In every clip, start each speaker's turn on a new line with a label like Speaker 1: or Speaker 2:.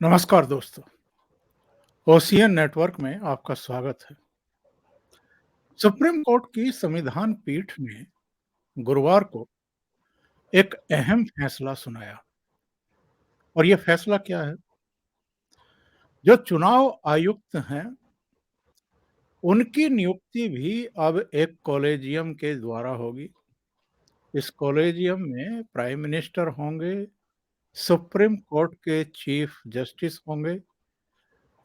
Speaker 1: नमस्कार दोस्तों, ocean network में आपका स्वागत है। सुप्रीम कोर्ट की संविधान पीठ ने गुरुवार को एक अहम फैसला सुनाया और ये फैसला क्या है? जो चुनाव आयुक्त हैं, उनकी नियुक्ति भी अब एक कॉलेजियम के द्वारा होगी। इस कॉलेजियम में प्राइम मिनिस्टर होंगे, सुप्रीम कोर्ट के चीफ जस्टिस होंगे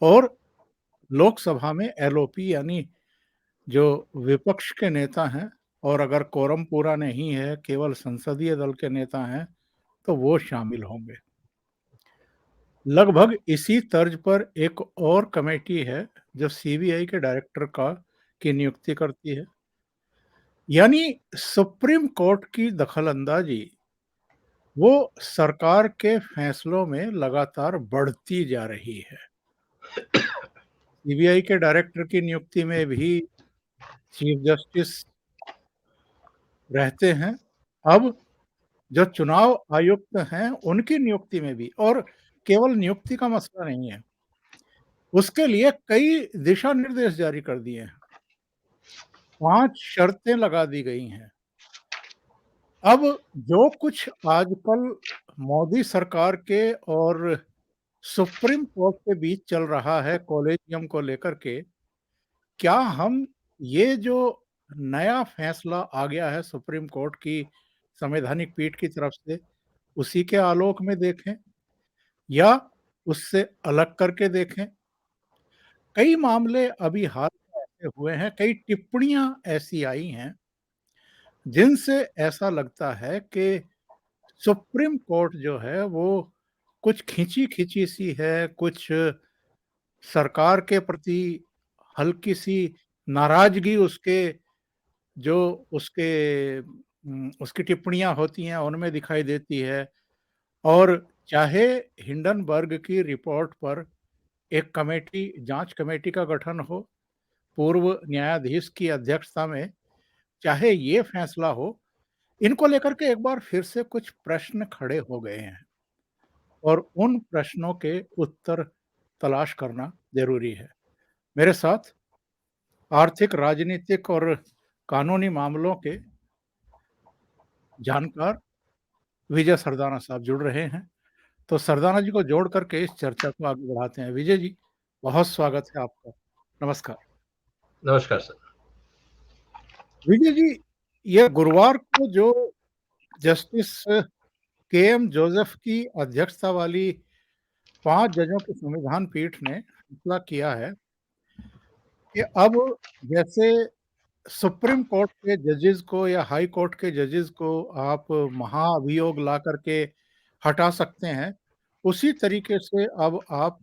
Speaker 1: और लोकसभा में एलओपी यानी जो विपक्ष के नेता हैं और अगर कोरम पूरा नहीं है, केवल संसदीय दल के नेता हैं, तो वो शामिल होंगे। लगभग इसी तर्ज पर एक और कमेटी है, जो सीबीआई के डायरेक्टर की नियुक्ति करती है। यानी सुप्रीम कोर्ट की दखलंदाजी, वो सरकार के फैसलों में लगातार बढ़ती जा रही है। सीबीआई के डायरेक्टर की नियुक्ति में भी चीफ जस्टिस रहते हैं। अब जो चुनाव आयुक्त हैं, उनकी नियुक्ति में भी, और केवल नियुक्ति का मसला नहीं है, उसके लिए कई दिशा निर्देश जारी कर दिए हैं। 5 शर्तें लगा दी गई हैं। अब जो कुछ आजकल मोदी सरकार के और सुप्रीम कोर्ट के बीच चल रहा है कॉलेजियम को लेकर के, क्या हम ये जो नया फैसला आ गया है सुप्रीम कोर्ट की संवैधानिक पीठ की तरफ से, उसी के आलोक में देखें या उससे अलग करके देखें? कई मामले अभी हाल में ऐसे हुए हैं, कई टिप्पणियां ऐसी आई हैं, जिनसे ऐसा लगता है कि सुप्रीम कोर्ट जो है वो कुछ खींची-खींची सी है, कुछ सरकार के प्रति हल्की सी नाराज़गी जो उसके उसकी टिप्पणियां होती हैं, उनमें दिखाई देती है। और चाहे हिंडनबर्ग की रिपोर्ट पर एक जांच कमेटी का गठन हो, पूर्व न्यायाधीश की अध्यक्षता में, चाहे ये फैसला हो, इनको लेकर के एक बार फिर से कुछ प्रश्न खड़े हो गए हैं और उन प्रश्नों के उत्तर तलाश करना ज़रूरी है। मेरे साथ आर्थिक, राजनीतिक और कानूनी मामलों के जानकार विजय सरदाना साहब जुड़ रहे हैं। तो सरदाना जी को जोड़ करके इस चर्चा को आगे बढ़ाते हैं। विजय जी, बहुत स्वागत है आपका। नमस्कार।
Speaker 2: नमस्कार सर।
Speaker 1: विजय जी, ये गुरुवार को जो जस्टिस के.एम. जोसेफ की अध्यक्षता वाली 5 जजों की संविधान पीठ ने फैसला किया है कि अब जैसे सुप्रीम कोर्ट के जजेस को या हाई कोर्ट के जजेस को आप महाअभियोग ला करके हटा सकते हैं, उसी तरीके से अब आप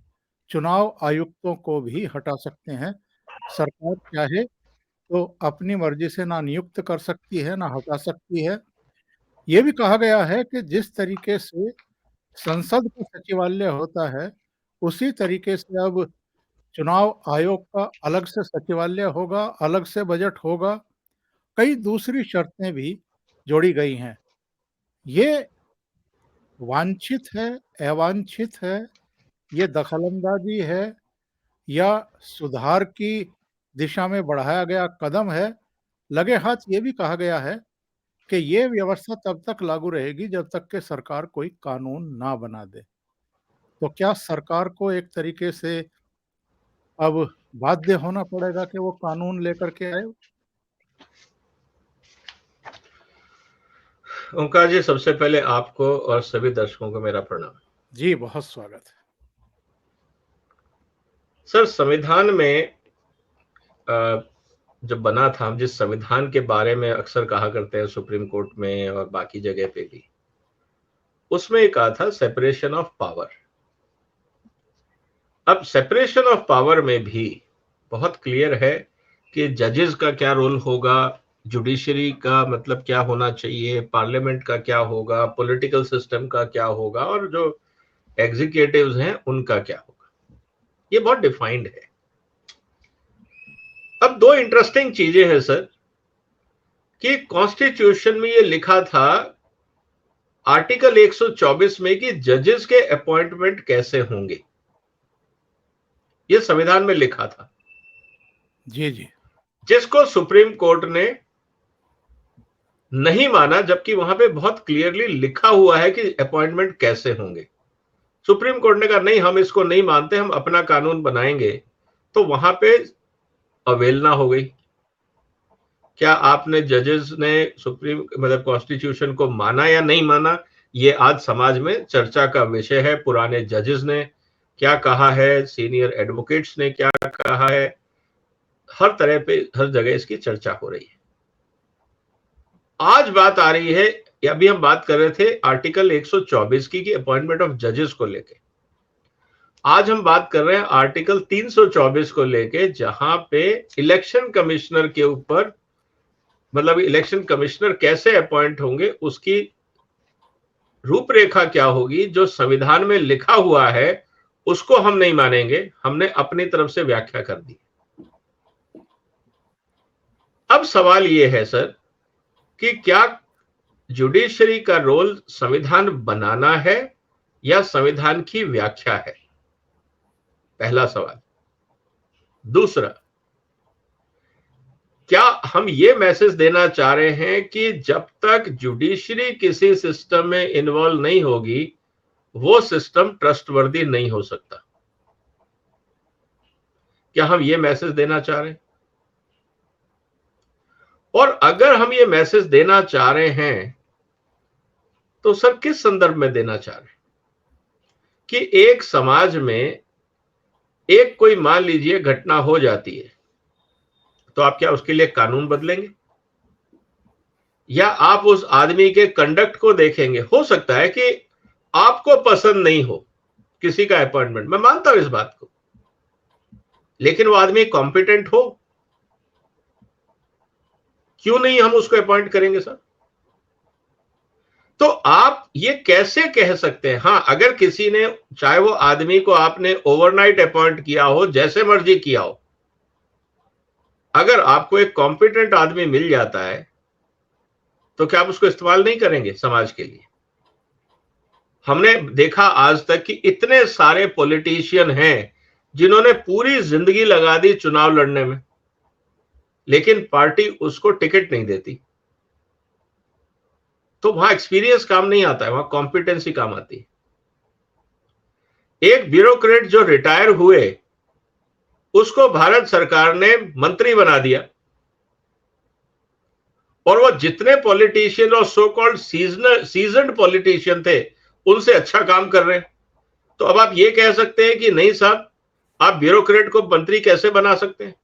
Speaker 1: चुनाव आयुक्तों को भी हटा सकते हैं। सरकार चाहे तो अपनी मर्जी से ना नियुक्त कर सकती है, ना हटा सकती है। ये भी कहा गया है कि जिस तरीके से संसद का सचिवालय होता है, उसी तरीके से अब चुनाव आयोग का अलग से सचिवालय होगा, अलग से बजट होगा। कई दूसरी शर्तें भी जोड़ी गई हैं। ये वांछित है, अवांछित है, ये दखलंदाजी है या सुधार की दिशा में बढ़ाया गया कदम है? लगे हाथ ये भी कहा गया है कि ये व्यवस्था तब तक लागू रहेगी जब तक कि सरकार कोई कानून ना बना दे। तो क्या सरकार को एक तरीके से अब बाध्य होना पड़ेगा कि वो कानून लेकर के आए?
Speaker 2: ओंकार जी, सबसे पहले आपको और सभी दर्शकों को मेरा प्रणाम।
Speaker 1: जी, बहुत स्वागत है।
Speaker 2: सर, संविधान में जब बना था, हम जिस संविधान के बारे में अक्सर कहा करते हैं सुप्रीम कोर्ट में और बाकी जगह पे भी, उसमें एक कहा था सेपरेशन ऑफ पावर। अब सेपरेशन ऑफ पावर में भी बहुत क्लियर है कि जजेस का क्या रोल होगा, जुडिशरी का मतलब क्या होना चाहिए, पार्लियामेंट का क्या होगा, पॉलिटिकल सिस्टम का क्या होगा और जो एग्जीक्यूटिव्स हैं उनका क्या होगा। ये बहुत डिफाइंड है। अब दो इंटरेस्टिंग चीजें हैं सर कि कॉन्स्टिट्यूशन में ये लिखा था आर्टिकल 124 में कि जजेस के अपॉइंटमेंट कैसे होंगे। ये संविधान में लिखा था,
Speaker 1: जी, जी।
Speaker 2: जिसको सुप्रीम कोर्ट ने नहीं माना, जबकि वहां पे बहुत क्लियरली लिखा हुआ है कि अपॉइंटमेंट कैसे होंगे। सुप्रीम कोर्ट ने कहा नहीं, हम इसको नहीं मानते, हम अपना कानून बनाएंगे। तो वहां पे अवहेलना हो गई। क्या आपने जजेस ने सुप्रीम मतलब कॉन्स्टिट्यूशन को माना या नहीं माना, ये आज समाज में चर्चा का विषय है। पुराने जजेस ने क्या कहा है, सीनियर एडवोकेट्स ने क्या कहा है, हर तरह पे हर जगह इसकी चर्चा हो रही है। आज बात आ रही है, अभी हम बात कर रहे थे आर्टिकल 124 की अपॉइंटमेंट ऑफ जजेस को लेके। आज हम बात कर रहे हैं आर्टिकल 324 को लेके, जहां पे इलेक्शन कमिश्नर के ऊपर मतलब इलेक्शन कमिश्नर कैसे अपॉइंट होंगे, उसकी रूपरेखा क्या होगी, जो संविधान में लिखा हुआ है उसको हम नहीं मानेंगे, हमने अपनी तरफ से व्याख्या कर दी। अब सवाल यह है सर कि क्या जुडिशरी का रोल संविधान बनाना है या संविधान की व्याख्या है? पहला सवाल। दूसरा, क्या हम ये मैसेज देना चाह रहे हैं कि जब तक जुडिशरी किसी सिस्टम में इन्वॉल्व नहीं होगी, वो सिस्टम ट्रस्टवर्दी नहीं हो सकता? क्या हम ये मैसेज देना चाह रहे हैं? और अगर हम ये मैसेज देना चाह रहे हैं तो सर किस संदर्भ में देना चाह रहे हैं? कि एक समाज में एक कोई मान लीजिए घटना हो जाती है, तो आप क्या उसके लिए कानून बदलेंगे या आप उस आदमी के कंडक्ट को देखेंगे? हो सकता है कि आपको पसंद नहीं हो किसी का अपॉइंटमेंट, मैं मानता हूं इस बात को, लेकिन वो आदमी कॉम्पिटेंट हो, क्यों नहीं हम उसको अपॉइंट करेंगे सर? तो आप ये कैसे कह सकते हैं? हाँ, अगर किसी ने, चाहे वो आदमी को आपने ओवरनाइट अपॉइंट किया हो, जैसे मर्जी किया हो, अगर आपको एक कॉम्पिटेंट आदमी मिल जाता है तो क्या आप उसको इस्तेमाल नहीं करेंगे समाज के लिए? हमने देखा आज तक कि इतने सारे पॉलिटिशियन हैं जिन्होंने पूरी जिंदगी लगा दी चुनाव लड़ने में, लेकिन पार्टी उसको टिकट नहीं देती। तो वहां एक्सपीरियंस काम नहीं आता है, वहां कॉम्पिटेंसी काम आती है। एक ब्यूरोक्रेट जो रिटायर हुए, उसको भारत सरकार ने मंत्री बना दिया, और वो जितने पॉलिटिशियन और सो कॉल्ड सीजन्ड पॉलिटिशियन थे, उनसे अच्छा काम कर रहे हैं। तो अब आप ये कह सकते हैं कि नहीं साहब, आप ब्यूरोक्रेट को मंत्री कैसे बना सकते हैं?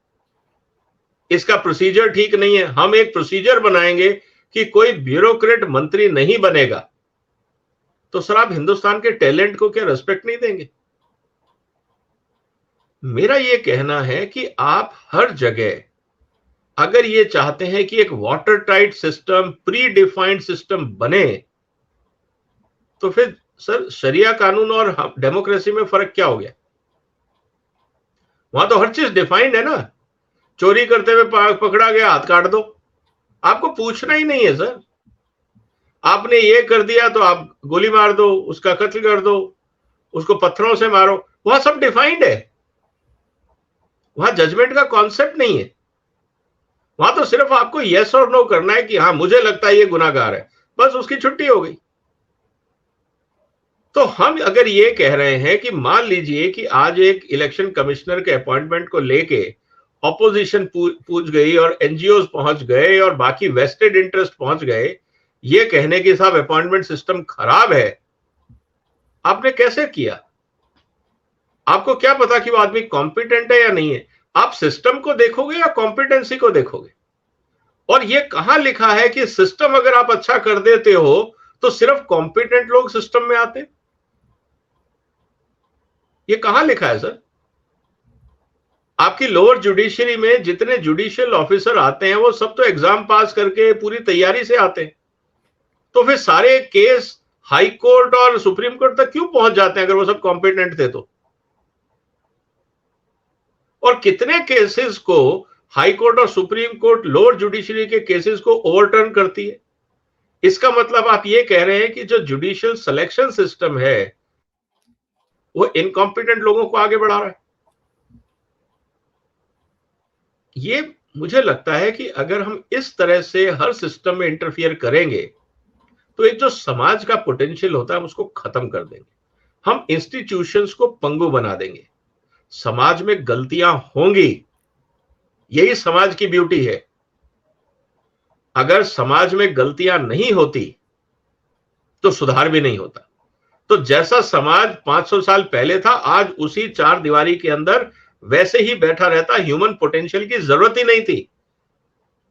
Speaker 2: इसका प्रोसीजर ठीक नहीं है। हम एक प्रोसीजर बनाएंगे कि कोई ब्यूरोक्रेट मंत्री नहीं बनेगा। तो सर, आप हिंदुस्तान के टैलेंट को क्या रेस्पेक्ट नहीं देंगे? मेरा ये कहना है कि आप हर जगह अगर ये चाहते हैं कि एक water tight system, pre defined system बने, तो फिर सर शरिया कानून और डेमोक्रेसी में फर्क क्या हो गया? वहां तो हर चीज डिफाइंड है ना। चोरी करते हुए पकड़ा गया, हाथ काट दो, आपको पूछना ही नहीं है सर। आपने ये कर दिया तो आप गोली मार दो, उसका कत्ल कर दो, उसको पत्थरों से मारो, वहां सब डिफाइंड है। वहां जजमेंट का कॉन्सेप्ट नहीं है। वहां तो सिर्फ आपको यस और नो करना है कि हाँ मुझे लगता है ये गुनाहगार है, बस उसकी छुट्टी हो गई। तो हम अगर ये कह रहे हैं कि मान लीजिए कि आज एक इलेक्शन कमिश्नर के अपॉइंटमेंट को लेके ऑपोजिशन पूछ गई और एनजीओ पहुंच गए और बाकी वेस्टेड इंटरेस्ट पहुंच गए, ये कहने की साहब अपॉइंटमेंट सिस्टम खराब है, आपने कैसे किया? आपको क्या पता कि वो आदमी कॉम्पिटेंट है या नहीं है? आप सिस्टम को देखोगे या कॉम्पिटेंसी को देखोगे? और ये कहां लिखा है कि सिस्टम अगर आप अच्छा कर देते हो तो सिर्फ कॉम्पिटेंट लोग सिस्टम में आते? ये कहां लिखा है सर? आपकी लोअर जुडिशरी में जितने जुडिशियल ऑफिसर आते हैं वो सब तो एग्जाम पास करके पूरी तैयारी से आते हैं। तो फिर सारे केस हाई कोर्ट और सुप्रीम कोर्ट तक क्यों पहुंच जाते हैं अगर वो सब कॉम्पिटेंट थे तो? और कितने केसेस को हाई कोर्ट और सुप्रीम कोर्ट लोअर जुडिशरी के केसेस को ओवरटर्न करती है? इसका मतलब आप ये कह रहे हैं कि जो जुडिशियल सिलेक्शन सिस्टम है वो इनकॉम्पिटेंट लोगों को आगे बढ़ा रहा है। ये मुझे लगता है कि अगर हम इस तरह से हर सिस्टम में इंटरफियर करेंगे तो एक जो समाज का पोटेंशियल होता है हम उसको खत्म कर देंगे, हम इंस्टीट्यूशंस को पंगु बना देंगे, समाज में गलतियां होंगी, यही समाज की ब्यूटी है। अगर समाज में गलतियां नहीं होती तो सुधार भी नहीं होता। तो जैसा समाज 500 साल पहले था आज उसी चार दीवारी के अंदर वैसे ही बैठा रहता, ह्यूमन पोटेंशियल की जरूरत ही नहीं थी।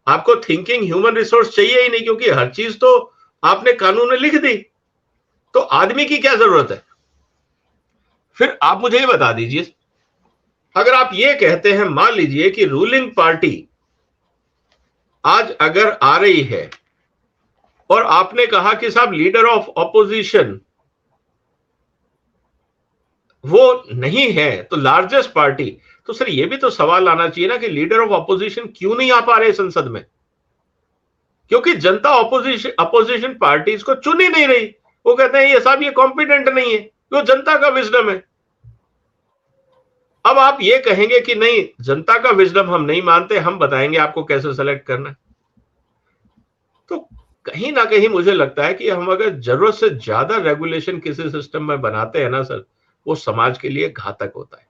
Speaker 2: आपको थिंकिंग ह्यूमन रिसोर्स चाहिए ही नहीं, क्योंकि हर चीज तो आपने कानून में लिख दी, तो आदमी की क्या जरूरत है। फिर आप मुझे ये बता दीजिए, अगर आप ये कहते हैं, मान लीजिए कि रूलिंग पार्टी आज अगर आ रही है और आपने कहा कि साहब लीडर ऑफ ऑपोजिशन वो नहीं है तो लार्जेस्ट पार्टी, तो सर ये भी तो सवाल आना चाहिए ना कि लीडर ऑफ ऑपोजिशन क्यों नहीं आ पा रहे संसद में। क्योंकि जनता अपोजिशन पार्टीज को चुन ही नहीं रही। वो कहते हैं ये साहब ये कॉम्पिटेंट नहीं है, वो जनता का विजडम है। अब आप ये कहेंगे कि नहीं जनता का विजडम हम नहीं मानते, हम बताएंगे आपको कैसे सेलेक्ट करना है। तो कहीं ना कहीं मुझे लगता है कि हम अगर जरूरत से ज्यादा रेगुलेशन किसी सिस्टम में बनाते हैं ना सर, वो समाज के लिए घातक होता है।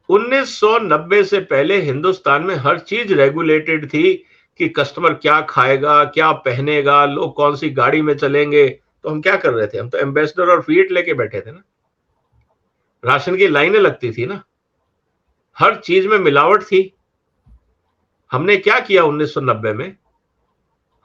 Speaker 2: 1990 से पहले हिंदुस्तान में हर चीज रेगुलेटेड थी कि कस्टमर क्या खाएगा, क्या पहनेगा, लोग कौन सी गाड़ी में चलेंगे। तो हम क्या कर रहे थे, हम तो एम्बेसडर और फीट लेके बैठे थे ना, राशन की लाइनें लगती थी ना, हर चीज में मिलावट थी। हमने क्या किया 1990 में,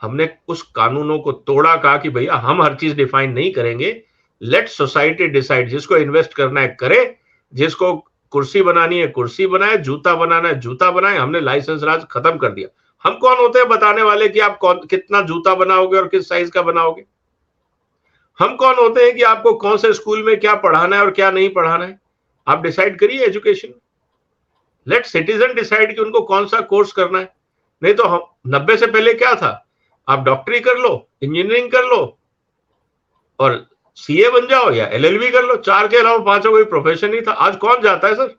Speaker 2: हमने उस कानूनों को तोड़ा, कहा कि भैया हम हर चीज डिफाइन नहीं करेंगे, लेट सोसाइटी डिसाइड, जिसको इन्वेस्ट करना है करे, जिसको कुर्सी बनानी है कुर्सी बनाए, जूता बनाना है जूता बनाए। हमने लाइसेंस राज खत्म कर दिया। हम कौन होते हैं बताने वाले कि आप कौन कितना जूता बनाओगे और किस साइज का बनाओगे। हम कौन होते हैं कि आपको कौन से स्कूल में क्या पढ़ाना है और क्या नहीं पढ़ाना है। आप डिसाइड करिए एजुकेशन, लेट सिटीजन डिसाइड कि उनको कौन सा कोर्स करना है। नहीं तो हम 90 से पहले क्या था, आप डॉक्टरी कर लो, इंजीनियरिंग कर लो और सीए बन जाओ या एलएलबी कर लो, चार के अलावा पांचों कोई प्रोफेशन नहीं था। आज कौन जाता है सर,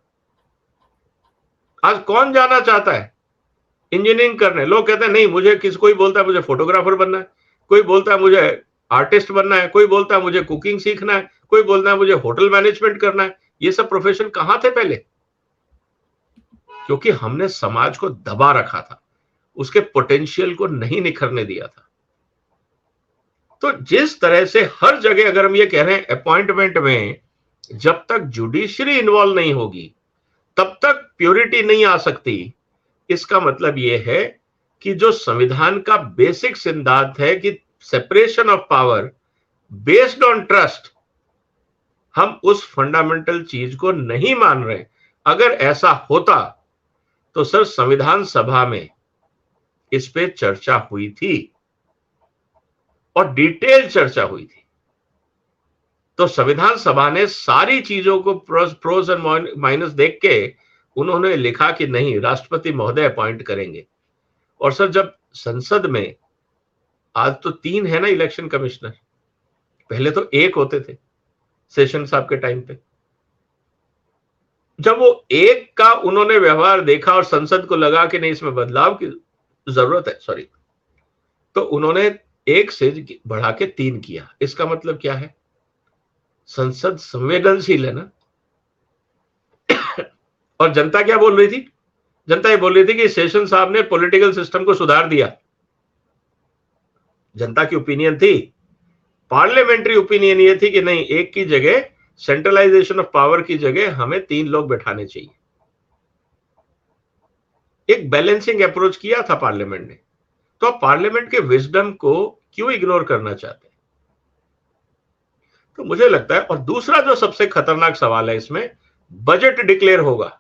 Speaker 2: आज कौन जाना चाहता है इंजीनियरिंग करने। लोग कहते हैं नहीं मुझे, कोई बोलता है मुझे फोटोग्राफर बनना है, कोई बोलता है मुझे आर्टिस्ट बनना है, कोई बोलता है मुझे कुकिंग सीखना है, कोई बोलता है मुझे होटल मैनेजमेंट करना है। ये सब प्रोफेशन कहां थे पहले, क्योंकि हमने समाज को दबा रखा था, उसके पोटेंशियल को नहीं निखरने दिया था। तो जिस तरह से हर जगह अगर हम ये कह रहे हैं अपॉइंटमेंट में जब तक जुडिशरी इन्वॉल्व नहीं होगी तब तक प्योरिटी नहीं आ सकती। इसका मतलब यह है कि जो संविधान का बेसिक सिद्धांत है कि separation of power based on trust, हम उस फंडामेंटल चीज को नहीं मान रहे। अगर ऐसा होता तो सर संविधान सभा में इस पे चर्चा हुई थी और डिटेल चर्चा हुई थी। तो संविधान सभा ने सारी चीजों को प्रोज एंड माइनस देख के उन्होंने लिखा कि नहीं राष्ट्रपति महोदय अपॉइंट करेंगे। और सर जब संसद में आज तो 3 है ना इलेक्शन कमिश्नर, पहले तो 1 होते थे सेशन साहब के टाइम पे। जब वो 1 का उन्होंने व्यवहार देखा और संसद को लगा कि नहीं इसमें बदलाव की जरूरत है, तो उन्होंने 1 से बढ़ा के 3 किया। इसका मतलब क्या है, संसद संवेदनशील है ना। और जनता क्या बोल रही थी, जनता ये बोल रही थी कि सेशन साहब ने पॉलिटिकल सिस्टम को सुधार दिया। जनता की ओपिनियन थी। पार्लियामेंट्री ओपिनियन ये थी कि नहीं 1 की जगह सेंट्रलाइजेशन ऑफ पावर की जगह हमें 3 लोग बैठाने चाहिए। एक बैलेंसिंग अप्रोच किया था पार्लियामेंट ने। तो आप पार्लियामेंट के विजडम को क्यों इग्नोर करना चाहते हैं। तो मुझे लगता है, और दूसरा जो सबसे खतरनाक सवाल है इसमें, बजट डिक्लेयर होगा।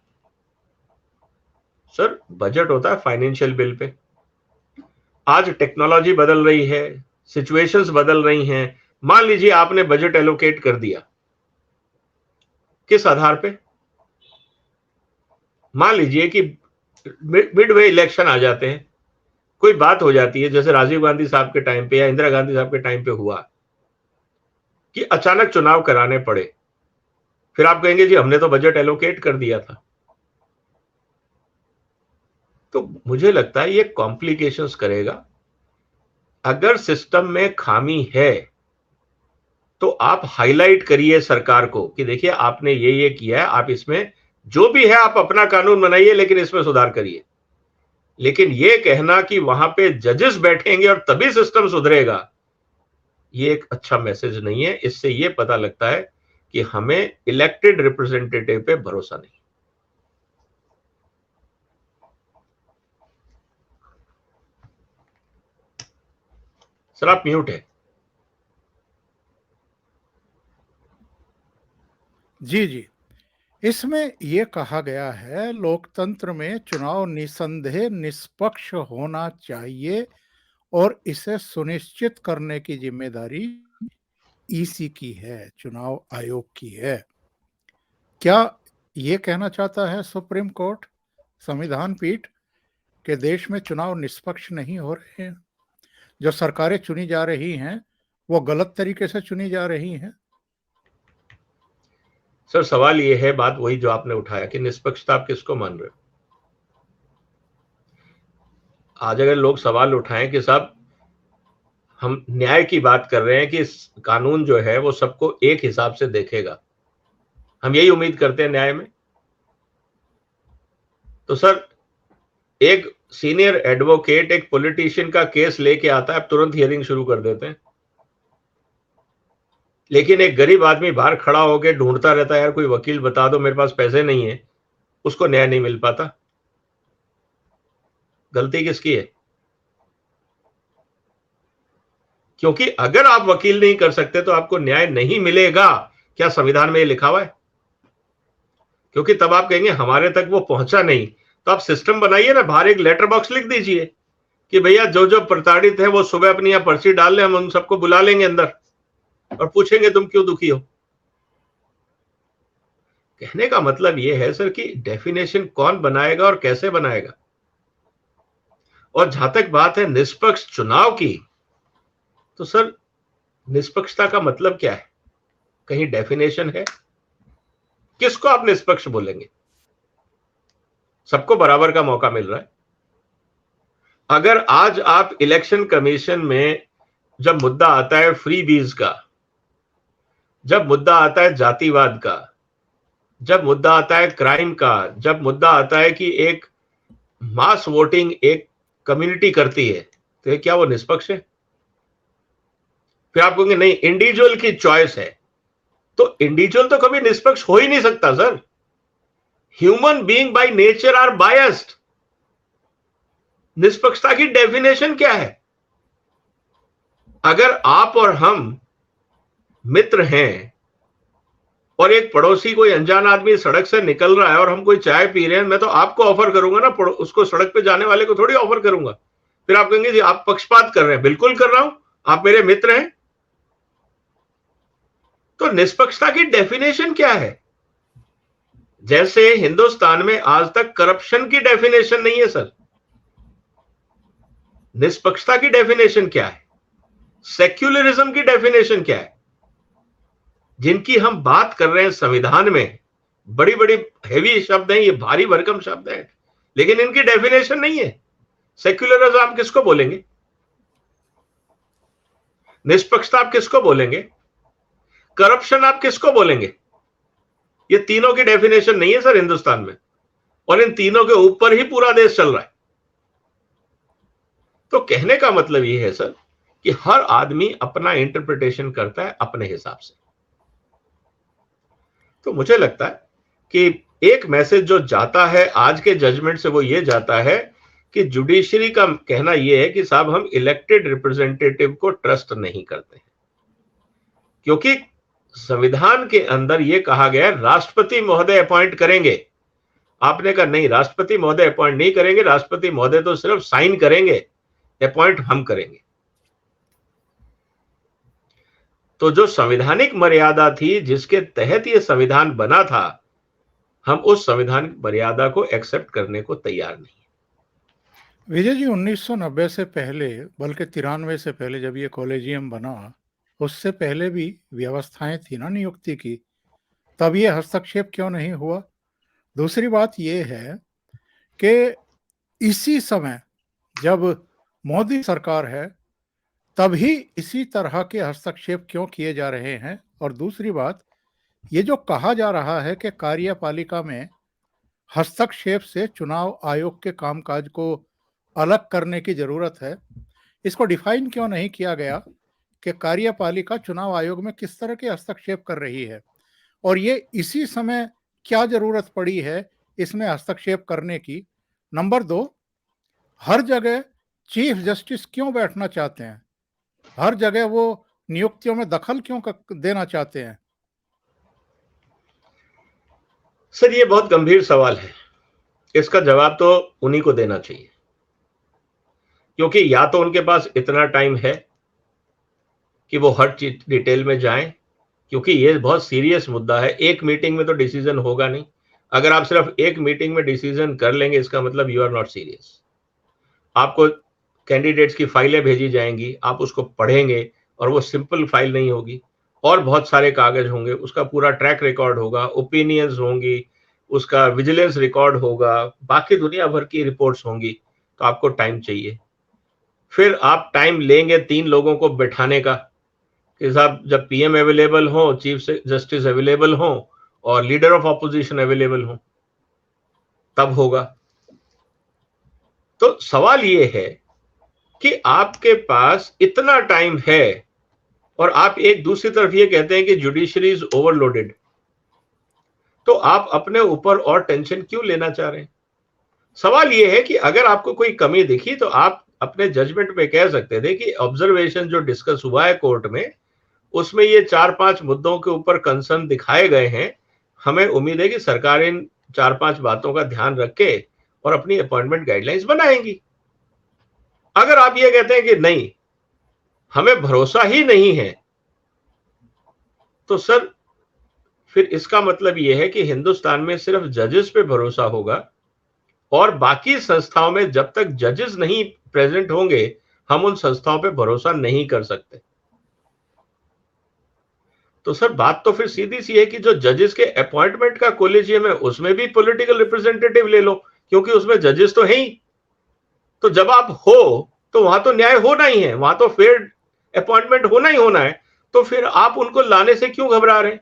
Speaker 2: सर बजट होता है फाइनेंशियल बिल पे। आज टेक्नोलॉजी बदल रही है, सिचुएशंस बदल रही हैं। मान लीजिए आपने बजट एलोकेट कर दिया, किस आधार पे। मान लीजिए कि मिड वे इलेक्शन आ जाते हैं, कोई बात हो जाती है जैसे राजीव गांधी साहब के टाइम पे या इंदिरा गांधी साहब के टाइम पे हुआ कि अचानक चुनाव कराने पड़े। फिर आप कहेंगे जी हमने तो बजट एलोकेट कर दिया था। तो मुझे लगता है ये कॉम्प्लिकेशंस करेगा। अगर सिस्टम में खामी है तो आप हाईलाइट करिए सरकार को कि देखिए आपने ये किया है, आप इसमें जो भी है आप अपना कानून बनाइए लेकिन इसमें सुधार करिए। लेकिन ये कहना कि वहां पे जजेस बैठेंगे और तभी सिस्टम सुधरेगा, ये एक अच्छा मैसेज नहीं है। इससे ये पता लगता है कि हमें इलेक्टेड रिप्रेजेंटेटिव पे भरोसा नहीं। सर आप म्यूट है।
Speaker 1: जी, जी। इसमें ये कहा गया है लोकतंत्र में चुनाव निसंदेह निष्पक्ष होना चाहिए और इसे सुनिश्चित करने की जिम्मेदारी ईसी की है, चुनाव आयोग की है। क्या ये कहना चाहता है सुप्रीम कोर्ट, संविधान पीठ, कि देश में चुनाव निष्पक्ष नहीं हो रहे हैं? जो सरकारें चुनी जा रही हैं, वो गलत तरीके से चुनी जा रही हैं?
Speaker 2: सर सवाल ये है, बात वही जो आपने उठाया कि निष्पक्षता आप किसको मान रहे हो। आज अगर लोग सवाल उठाएं कि साहब हम न्याय की बात कर रहे हैं कि कानून जो है वो सबको एक हिसाब से देखेगा, हम यही उम्मीद करते हैं न्याय में। तो सर एक सीनियर एडवोकेट एक पॉलिटिशियन का केस लेके आता है, आप तुरंत हियरिंग शुरू कर देते हैं। लेकिन एक गरीब आदमी बाहर खड़ा होकर ढूंढता रहता है, यार कोई वकील बता दो, मेरे पास पैसे नहीं है, उसको न्याय नहीं मिल पाता। गलती किसकी है? क्योंकि अगर आप वकील नहीं कर सकते तो आपको न्याय नहीं मिलेगा। क्या संविधान में ये लिखा हुआ है? क्योंकि तब आप कहेंगे हमारे तक वो पहुंचा नहीं, तो आप सिस्टम बनाइए ना, बाहर एक लेटर बॉक्स लिख दीजिए कि भैया जो जो प्रताड़ित है वो सुबह अपनी यहाँ पर्ची डाल ले, हम उन सबको बुला लेंगे अंदर और पूछेंगे तुम क्यों दुखी हो। कहने का मतलब ये है सर कि डेफिनेशन कौन बनाएगा और कैसे बनाएगा। और जहां तक बात है निष्पक्ष चुनाव की, तो सर निष्पक्षता का मतलब क्या है? कहीं डेफिनेशन है? किसको आप निष्पक्ष बोलेंगे? सबको बराबर का मौका मिल रहा है। अगर आज आप इलेक्शन कमीशन में जब मुद्दा आता है फ्री बीज का, जब मुद्दा आता है जातिवाद का, जब मुद्दा आता है क्राइम का, जब मुद्दा आता है कि एक मास वोटिंग एक कम्युनिटी करती है, तो क्या वो निष्पक्ष है? फिर आप कहेंगे नहीं इंडिविजुअल की चॉइस है, तो इंडिविजुअल तो कभी निष्पक्ष हो ही नहीं सकता sir. Human being by nature are biased. निष्पक्षता की डेफिनेशन क्या है? अगर आप और हम मित्र हैं और एक पड़ोसी कोई अनजान आदमी सड़क से निकल रहा है और हम कोई चाय पी रहे हैं, मैं तो आपको ऑफर करूंगा ना, उसको सड़क पे जाने वाले को थोड़ी ऑफर करूंगा। फिर आप कहेंगे जी आप पक्षपात कर रहे हैं। बिल्कुल कर रहा हूं, आप मेरे मित्र हैं। तो निष्पक्षता की डेफिनेशन क्या है? जैसे हिंदुस्तान में आज तक करप्शन की डेफिनेशन नहीं है सर, निष्पक्षता की डेफिनेशन क्या है? सेक्युलरिज्म की डेफिनेशन क्या है? जिनकी हम बात कर रहे हैं संविधान में, बड़ी बड़ी हेवी शब्द हैं, ये भारी भरकम शब्द हैं, लेकिन इनकी डेफिनेशन नहीं है। सेक्युलरिज्म आप किसको बोलेंगे? निष्पक्षता आप किसको बोलेंगे? करप्शन आप किसको बोलेंगे? ये तीनों की डेफिनेशन नहीं है सर हिंदुस्तान में, और इन तीनों के ऊपर ही पूरा देश चल रहा है। तो कहने का मतलब ये है सर कि हर आदमी अपना इंटरप्रिटेशन करता है अपने हिसाब से। तो मुझे लगता है कि एक मैसेज जो जाता है आज के जजमेंट से वो ये जाता है कि जुडिशरी का कहना यह है कि साहब हम इलेक्टेड रिप्रेजेंटेटिव को ट्रस्ट नहीं करते हैं, क्योंकि संविधान के अंदर यह कहा गया राष्ट्रपति महोदय अपॉइंट करेंगे। आपने कहा नहीं, राष्ट्रपति महोदय अपॉइंट नहीं करेंगे, राष्ट्रपति महोदय तो सिर्फ साइन करेंगे, अपॉइंट हम करेंगे। तो जो संवैधानिक मर्यादा थी जिसके तहत यह संविधान बना था, हम उस संविधान मर्यादा को एक्सेप्ट करने को तैयार नहीं है।
Speaker 1: विजय जी 1990 से पहले, बल्कि 93 से पहले जब ये कॉलेजियम बना, उससे पहले भी व्यवस्थाएं थी ना नियुक्ति की, तब ये हस्तक्षेप क्यों नहीं हुआ? दूसरी बात ये है कि इसी समय जब मोदी सरकार है, तभी इसी तरह के हस्तक्षेप क्यों किए जा रहे हैं? और दूसरी बात, ये जो कहा जा रहा है कि कार्यपालिका में हस्तक्षेप से चुनाव आयोग के कामकाज को अलग करने की ज़रूरत है, इसको डिफाइन क्यों नहीं किया गया कि कार्यपालिका चुनाव आयोग में किस तरह के हस्तक्षेप कर रही है? और ये इसी समय क्या ज़रूरत पड़ी है इसमें हस्तक्षेप करने की? नंबर 2, हर जगह चीफ जस्टिस क्यों बैठना चाहते हैं? हर जगह वो नियुक्तियों में दखल क्यों देना चाहते हैं?
Speaker 2: सर, ये बहुत गंभीर सवाल है। इसका जवाब तो उन्हीं को देना चाहिए, क्योंकि या तो उनके पास इतना टाइम है कि वो हर चीज डिटेल में जाएं, क्योंकि ये बहुत सीरियस मुद्दा है। एक मीटिंग में तो डिसीजन होगा नहीं। अगर आप सिर्फ एक मीटिंग में डिसीजन कर लेंगे, इसका मतलब यू आर नॉट सीरियस। आपको कैंडिडेट्स की फाइलें भेजी जाएंगी, आप उसको पढ़ेंगे और वो सिंपल फाइल नहीं होगी, और बहुत सारे कागज होंगे, उसका पूरा ट्रैक रिकॉर्ड होगा, ओपिनियंस होंगी, उसका विजिलेंस रिकॉर्ड होगा, बाकी दुनिया भर की रिपोर्ट्स होंगी। तो आपको टाइम चाहिए। फिर आप टाइम लेंगे 3 लोगों को बैठाने का, कि साहब जब पीएम अवेलेबल हो, चीफ जस्टिस अवेलेबल हो और लीडर ऑफ ऑपोजिशन अवेलेबल हो, तब होगा। तो सवाल ये है कि आपके पास इतना टाइम है और आप एक दूसरी तरफ ये कहते हैं कि जुडिशरी इज ओवरलोडेड, तो आप अपने ऊपर और टेंशन क्यों लेना चाह रहे हैं? सवाल ये है कि अगर आपको कोई कमी दिखी तो आप अपने जजमेंट में कह सकते थे कि ऑब्जर्वेशन जो डिस्कस हुआ है कोर्ट में, उसमें ये 4-5 मुद्दों के ऊपर कंसर्न दिखाए गए हैं। हमें उम्मीद है कि सरकार इन 4-5 बातों का ध्यान रख के और अपनी अपॉइंटमेंट गाइडलाइंस बनाएंगी। अगर आप ये कहते हैं कि नहीं, हमें भरोसा ही नहीं है, तो सर फिर इसका मतलब यह है कि हिंदुस्तान में सिर्फ जजेस पे भरोसा होगा और बाकी संस्थाओं में जब तक जजेस नहीं प्रेजेंट होंगे, हम उन संस्थाओं पे भरोसा नहीं कर सकते। तो सर बात तो फिर सीधी सी है कि जो जजेस के अपॉइंटमेंट का कॉलेजियम है, उसमें भी पॉलिटिकल रिप्रेजेंटेटिव ले लो, क्योंकि उसमें जजेस तो हैं ही। तो जब आप हो तो वहां तो न्याय होना ही है, वहां तो फेयर अपॉइंटमेंट होना ही होना है। तो फिर आप उनको लाने से क्यों घबरा रहे हैं?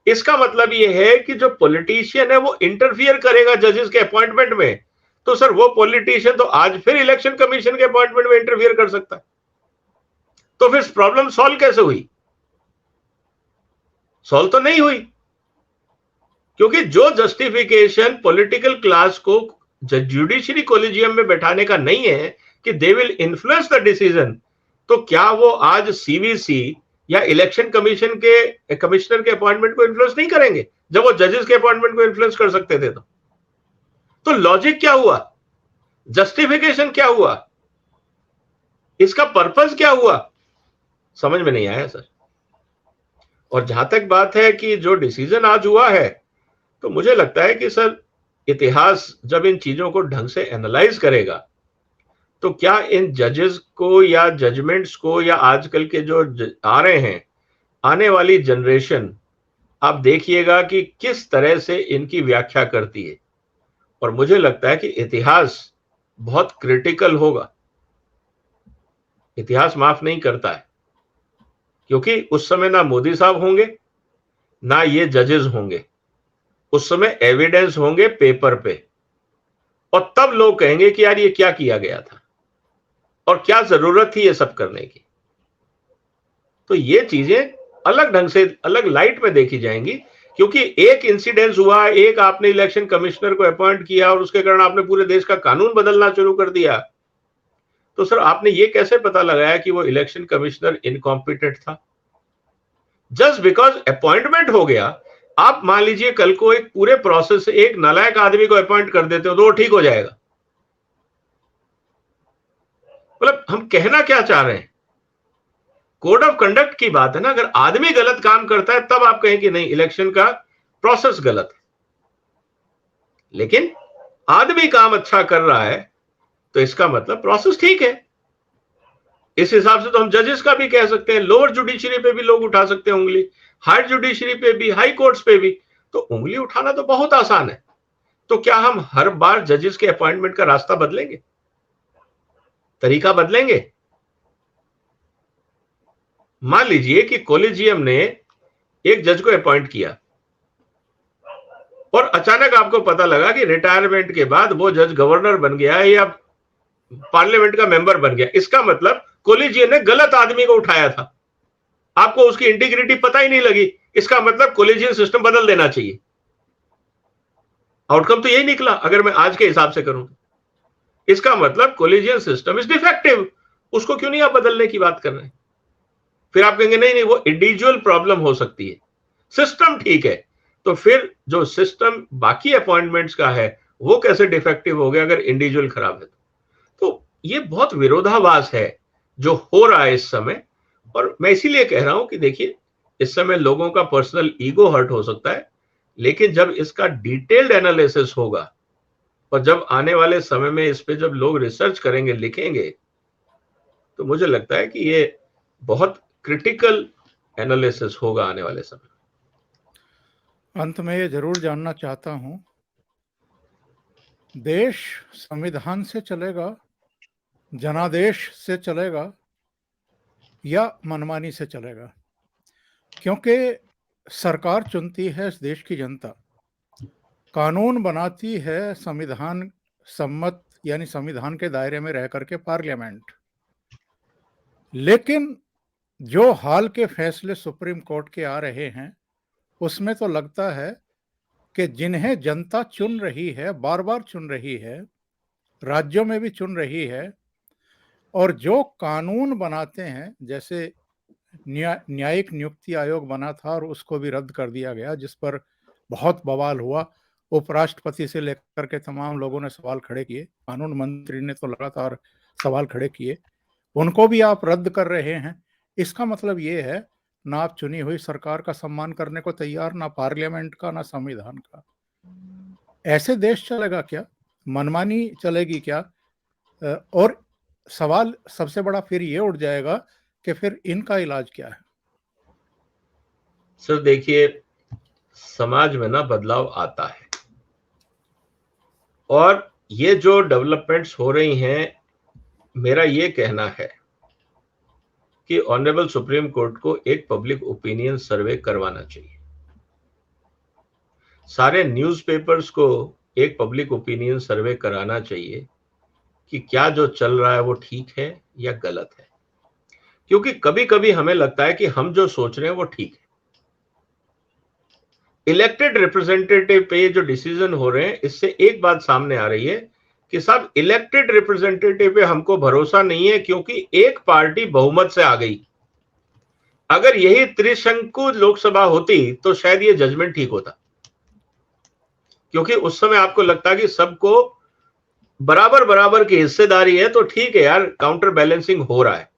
Speaker 2: इसका मतलब यह है कि जो पॉलिटिशियन है वो इंटरफियर करेगा जजेस के अपॉइंटमेंट में, तो सर वो पॉलिटिशियन तो आज फिर इलेक्शन कमीशन के अपॉइंटमेंट में इंटरफियर कर सकता है। तो फिर प्रॉब्लम सॉल्व कैसे हुई? सॉल्व तो नहीं हुई, क्योंकि जो जस्टिफिकेशन पॉलिटिकल क्लास को जुडिशरी कॉलेजियम में बैठाने का नहीं है कि they will influence the decision, तो क्या वो आज सीवीसी या इलेक्शन कमीशन के कमिश्नर के अपॉइंटमेंट को इन्फ्लुएंस नहीं करेंगे, जब वो जजेस के अपॉइंटमेंट को इन्फ्लुएंस कर सकते थे? तो लॉजिक क्या हुआ? जस्टिफिकेशन क्या हुआ? इसका पर्पस क्या हुआ? समझ में नहीं आया सर। और जहां तक बात है कि जो डिसीजन आज हुआ है, तो मुझे लगता है कि सर इतिहास जब इन चीजों को ढंग से एनालाइज करेगा, तो क्या इन जजेस को या जजमेंट्स को या आजकल के जो आ रहे हैं, आने वाली जनरेशन, आप देखिएगा कि किस तरह से इनकी व्याख्या करती है। और मुझे लगता है कि इतिहास बहुत क्रिटिकल होगा। इतिहास माफ नहीं करता है, क्योंकि उस समय ना मोदी साहब होंगे, ना ये जजेस होंगे। उस समय एविडेंस होंगे पेपर पे, और तब लोग कहेंगे कि यार ये क्या किया गया था और क्या जरूरत थी ये सब करने की। तो ये चीजें अलग ढंग से, अलग लाइट में देखी जाएंगी, क्योंकि एक इंसिडेंस हुआ, एक आपने इलेक्शन कमिश्नर को अपॉइंट किया और उसके कारण आपने पूरे देश का कानून बदलना शुरू कर दिया। तो सर आपने ये कैसे पता लगाया कि वो इलेक्शन कमिश्नर इनकॉम्पिटेंट था? जस्ट बिकॉज अपॉइंटमेंट हो गया, आप मान लीजिए कल को एक पूरे प्रोसेस से एक नालायक आदमी को अपॉइंट कर देते हो तो वो ठीक हो जाएगा? मतलब हम कहना क्या चाह रहे हैं? कोड ऑफ कंडक्ट की बात है ना। अगर आदमी गलत काम करता है तब आप कहें कि नहीं, इलेक्शन का प्रोसेस गलत है। लेकिन आदमी काम अच्छा कर रहा है तो इसका मतलब प्रोसेस ठीक है। इस हिसाब से तो हम जजेस का भी कह सकते हैं, लोअर जुडिशरी पे भी लोग उठा सकते हैं उंगली, हायर जुडिशरी पे भी, हाई कोर्ट्स पे भी। तो उंगली उठाना तो बहुत आसान है, तो क्या हम हर बार जजेस के अपॉइंटमेंट का रास्ता बदलेंगे, तरीका बदलेंगे? मान लीजिए कि कॉलेजियम ने एक जज को अपॉइंट किया और अचानक आपको पता लगा कि रिटायरमेंट के बाद वो जज गवर्नर बन गया या पार्लियामेंट का मेंबर बन गया। इसका मतलब कॉलेजियम ने गलत आदमी को उठाया था, आपको उसकी इंटीग्रिटी पता ही नहीं लगी। इसका मतलब कॉलेजियम सिस्टम बदल देना चाहिए। आउटकम तो यही निकला अगर मैं आज के हिसाब से करूं। इसका मतलब कॉलेजियम सिस्टम इज डिफेक्टिव, उसको क्यों नहीं आप बदलने की बात कर रहे हैं? फिर आप कहेंगे नहीं नहीं वो इंडिविजुअल प्रॉब्लम हो सकती है, सिस्टम ठीक है। तो फिर जो सिस्टम बाकी अपॉइंटमेंट्स का है वो कैसे डिफेक्टिव हो गया अगर इंडिविजुअल खराब है? तो ये बहुत विरोधाभास है जो हो रहा है इस समय। और मैं इसीलिए कह रहा हूं कि देखिए, इस समय लोगों का पर्सनल ईगो हर्ट हो सकता है, लेकिन जब इसका डिटेल्ड एनालिसिस होगा और जब आने वाले समय में इस पे जब लोग रिसर्च करेंगे, लिखेंगे, तो मुझे लगता है कि ये बहुत क्रिटिकल एनालिसिस होगा आने वाले समय।
Speaker 1: अंत में ये जरूर जानना चाहता हूं, देश संविधान से चलेगा, जनादेश से चलेगा या मनमानी से चलेगा? क्योंकि सरकार चुनती है इस देश की जनता, कानून बनाती है संविधान सम्मत यानी संविधान के दायरे में रह करके पार्लियामेंट। लेकिन जो हाल के फैसले सुप्रीम कोर्ट के आ रहे हैं उसमें तो लगता है कि जिन्हें जनता चुन रही है, बार बार चुन रही है, राज्यों में भी चुन रही है, और जो कानून बनाते हैं, जैसे न्यायिक नियुक्ति आयोग बना था और उसको भी रद्द कर दिया गया, जिस पर बहुत बवाल हुआ, उपराष्ट्रपति से लेकर के तमाम लोगों ने सवाल खड़े किए, कानून मंत्री ने तो लगातार सवाल खड़े किए, उनको भी आप रद्द कर रहे हैं। इसका मतलब ये है, ना आप चुनी हुई सरकार का सम्मान करने को तैयार, ना पार्लियामेंट का, ना संविधान का। ऐसे देश चलेगा क्या? मनमानी चलेगी क्या? और सवाल सबसे बड़ा फिर ये उठ जाएगा कि फिर इनका इलाज क्या है?
Speaker 2: सर देखिए, समाज में ना बदलाव आता है और ये जो डेवलपमेंट्स हो रही हैं, मेरा ये कहना है कि ऑनरेबल सुप्रीम कोर्ट को एक पब्लिक ओपिनियन सर्वे करवाना चाहिए। सारे न्यूज़पेपर्स को एक पब्लिक ओपिनियन सर्वे कराना चाहिए कि क्या जो चल रहा है वो ठीक है या गलत है। क्योंकि कभी कभी हमें लगता है कि हम जो सोच रहे हैं वो ठीक है। इलेक्टेड रिप्रेजेंटेटिव पे जो डिसीजन हो रहे हैं, इससे एक बात सामने आ रही है कि साहब इलेक्टेड रिप्रेजेंटेटिव पे हमको भरोसा नहीं है, क्योंकि एक पार्टी बहुमत से आ गई। अगर यही त्रिशंकु लोकसभा होती तो शायद ये जजमेंट ठीक होता, क्योंकि उस समय आपको लगता है कि सबको बराबर बराबर की हिस्सेदारी है, तो ठीक है यार, काउंटर बैलेंसिंग हो रहा है।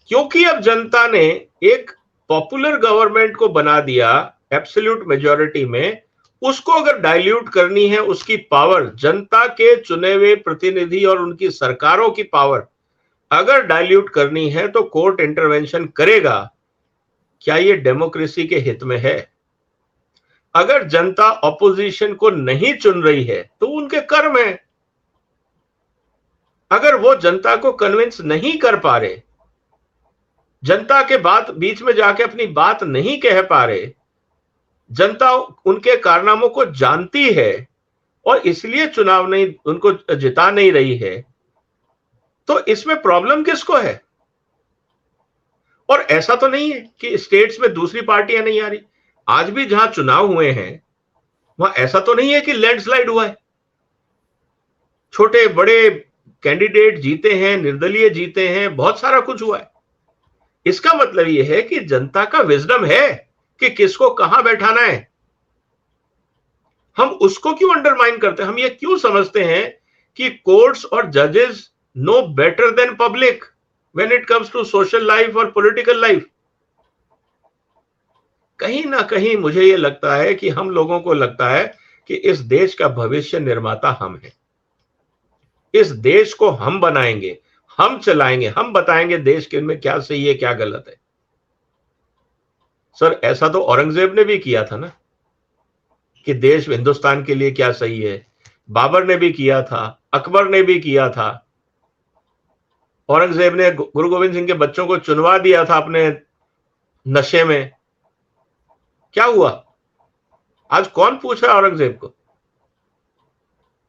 Speaker 2: क्योंकि अब जनता ने एक पॉपुलर गवर्नमेंट को बना दिया एब्सोल्यूट मेजॉरिटी में, उसको अगर डाइल्यूट करनी है, उसकी पावर, जनता के चुने हुए प्रतिनिधि और उनकी सरकारों की पावर अगर डाइल्यूट करनी है तो कोर्ट इंटरवेंशन करेगा। क्या ये डेमोक्रेसी के हित में है? अगर जनता ऑपोजिशन को नहीं चुन रही है तो उनके कर्म है। अगर वो जनता को कन्विंस नहीं कर पा रहे, जनता के बात बीच में जाके अपनी बात नहीं कह पा रहे, जनता उनके कारनामों को जानती है और इसलिए चुनाव नहीं, उनको जिता नहीं रही है, तो इसमें प्रॉब्लम किसको है? और ऐसा तो नहीं है कि स्टेट्स में दूसरी पार्टियां नहीं आ रही। आज भी जहां चुनाव हुए हैं वहां ऐसा तो नहीं है कि लैंडस्लाइड हुआ है। छोटे बड़े कैंडिडेट जीते हैं, निर्दलीय जीते हैं, बहुत सारा कुछ हुआ है। इसका मतलब यह है कि जनता का विजडम है कि किसको कहां बैठाना है। हम उसको क्यों अंडरमाइन करते हैं? हम ये क्यों समझते हैं कि कोर्ट्स और जजेस no better than public when it comes to social life और पॉलिटिकल लाइफ? कहीं ना कहीं मुझे ये लगता है कि हम लोगों को लगता है कि इस देश का भविष्य निर्माता हम हैं। इस देश को हम बनाएंगे, हम चलाएंगे, हम बताएंगे देश के में क्या सही है क्या गलत है। सर ऐसा तो औरंगजेब ने भी किया था ना, कि देश हिंदुस्तान के लिए क्या सही है। बाबर ने भी किया था, अकबर ने भी किया था, औरंगजेब ने गुरु गोविंद सिंह के बच्चों को चुनवा दिया था अपने नशे में। क्या हुआ? आज कौन पूछ रहा है औरंगजेब को?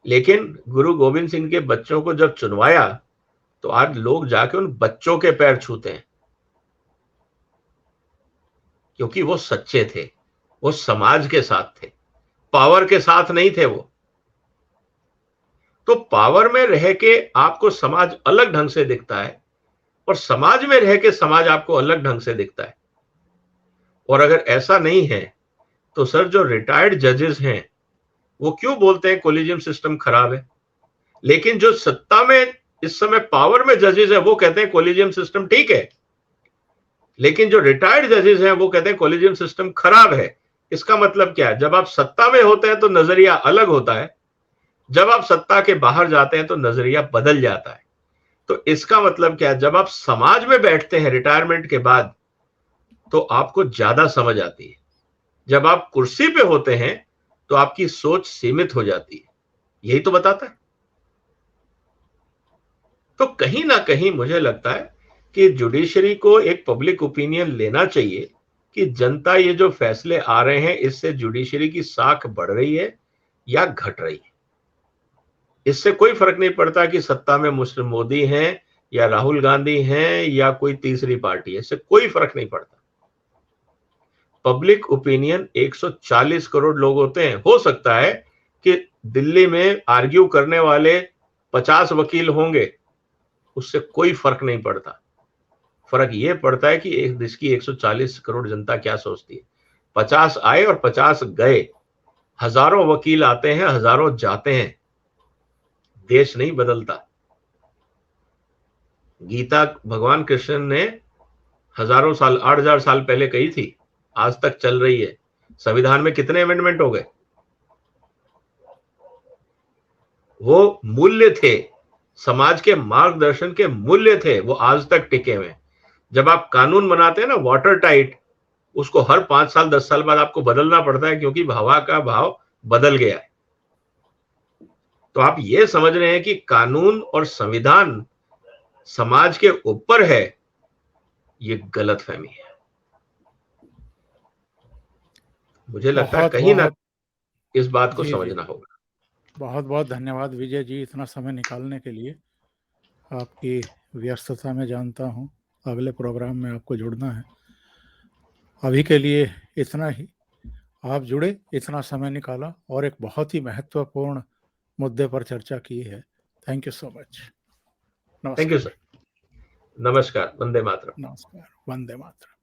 Speaker 2: लेकिन गुरु गोविंद सिंह के बच्चों को जब चुनवाया तो आज लोग जाके उन बच्चों के पैर छूते हैं, क्योंकि वो सच्चे थे, वो समाज के साथ थे, पावर के साथ नहीं थे वो। तो पावर में रह के आपको समाज अलग ढंग से दिखता है और समाज में रह के समाज आपको अलग ढंग से दिखता है। और अगर ऐसा नहीं है तो सर, जो रिटायर्ड जजेस हैं वो क्यों बोलते हैं कोलिजियम सिस्टम खराब है, लेकिन जो सत्ता में इस समय पावर में जजेस है वो कहते हैं कोलिजियम सिस्टम ठीक है, लेकिन जो रिटायर्ड जजेस हैं वो कहते हैं कोलिजियम सिस्टम खराब है। इसका मतलब क्या है? जब आप सत्ता में होते हैं तो नजरिया अलग होता है, जब आप सत्ता के बाहर जाते हैं तो नजरिया बदल जाता है। तो इसका मतलब क्या है? जब आप समाज में बैठते हैं रिटायरमेंट के बाद तो आपको ज्यादा समझ आती है, जब आप कुर्सी पे होते हैं तो आपकी सोच सीमित हो जाती है। यही तो बताता है। तो कहीं ना कहीं मुझे लगता है कि जुडिशरी को एक पब्लिक ओपिनियन लेना चाहिए कि जनता ये जो फैसले आ रहे हैं इससे जुडिशरी की साख बढ़ रही है या घट रही है। इससे कोई फर्क नहीं पड़ता कि सत्ता में मुस्लिम मोदी हैं या राहुल गांधी हैं या कोई तीसरी पार्टी है, इससे कोई फर्क नहीं पड़ता। पब्लिक ओपिनियन 140 करोड़ लोग होते हैं। हो सकता है कि दिल्ली में आर्ग्यू करने वाले 50 वकील होंगे, उससे कोई फर्क नहीं पड़ता। फर्क यह पड़ता है कि एक देश की 140 करोड़ जनता क्या सोचती है। 50 आए और 50 गए, हजारों वकील आते हैं, हजारों जाते हैं, देश नहीं बदलता। गीता भगवान कृष्ण ने हजारों साल, 8000 साल पहले कही थी, आज तक चल रही है। संविधान में कितने अमेंडमेंट हो गए? वो मूल्य थे, समाज के मार्गदर्शन के मूल्य थे, वो आज तक टिके हुए। जब आप कानून बनाते हैं ना वाटर टाइट, उसको हर 5 साल 10 साल बाद आपको बदलना पड़ता है, क्योंकि हवा का भाव बदल गया है। तो आप ये समझ रहे हैं कि कानून और संविधान समाज के ऊपर है, ये गलतफहमी है। मुझे लगता है
Speaker 1: बहुत
Speaker 2: कहीं ना
Speaker 1: बहुत
Speaker 2: इस बात को
Speaker 1: जी जी
Speaker 2: समझना होगा।
Speaker 1: बहुत बहुत धन्यवाद विजय जी, इतना समय निकालने के लिए। आपकी व्यस्तता में जानता हूँ अगले प्रोग्राम में आपको जुड़ना है। अभी के लिए इतना ही। आप जुड़े, इतना समय निकाला और एक बहुत ही महत्वपूर्ण मुद्दे पर चर्चा की है। Thank you so much.
Speaker 2: Thank you
Speaker 1: नमस्कार।
Speaker 2: सर। नमस्कार। वंदे मातरम।
Speaker 1: नमस्कार। वंदे मातरम।